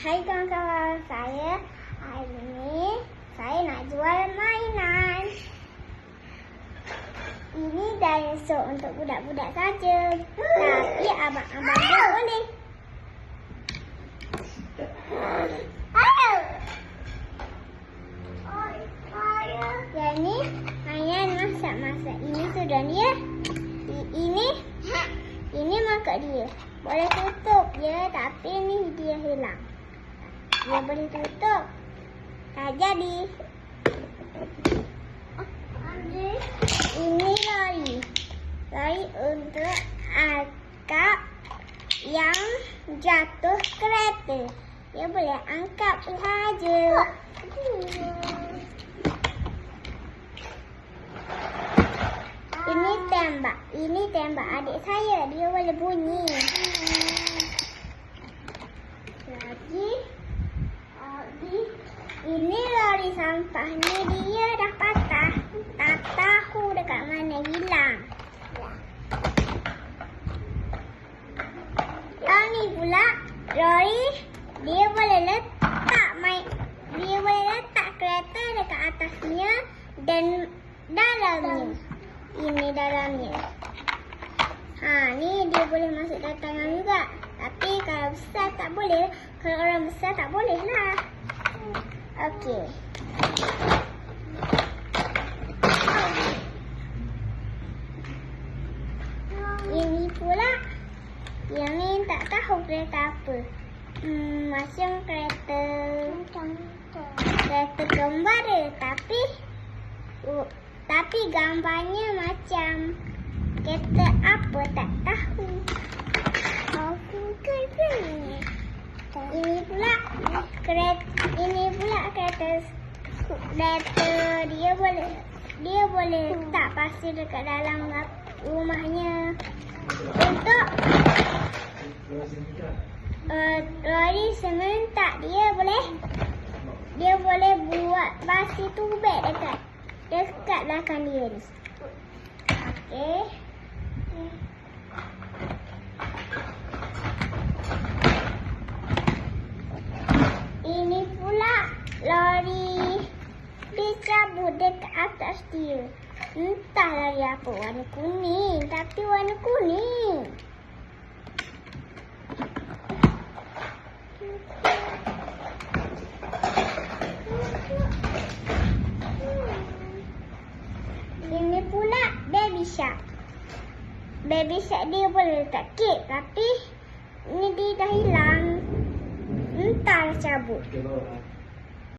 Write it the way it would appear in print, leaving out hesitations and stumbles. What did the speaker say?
Hai kawan-kawan, saya hari ini saya nak jual mainan. Ini dinosaur untuk budak-budak saja. Tapi abang-abang dia boleh. Yang ni mainan masak-masak. Ini sudah dia. Ini makan dia. Boleh tutup je, tapi ni dia hilang. Dia boleh tutup. Tak jadi. Ini lori. Lori untuk angkat yang jatuh kereta. Dia boleh angkat sahaja. Ini tembak. Ini tembak adik saya. Dia boleh bunyi. Lagi. Ini lori sampah ni dia dah patah. Tak tahu dekat mana hilang. Yang ni pula lori dia boleh letak kereta dekat atasnya dan dalamnya. Ini dalamnya. Ni dia boleh masuk dalam tangan juga. Tapi kalau besar tak boleh. Kalau orang besar tak boleh lah. Okey. Ini pula. Yang ni tak tahu kereta apa. Macam kereta kembara. Tapi gambarnya macam kereta apa tak tahu. Ini pula kereta dia boleh letak pasir dekat dalam rumahnya. Untuk lori sementak dia boleh buat pasir tubek dekat belakang dia ni. Okey. Ini pula lori dicabut dekat atas dia. Entah lori apa, warna kuning. Tapi warna kuning. Ini pula baby shark. Baby shark dia boleh letak kek. Tapi ni dia dah hilang. Entah cabut.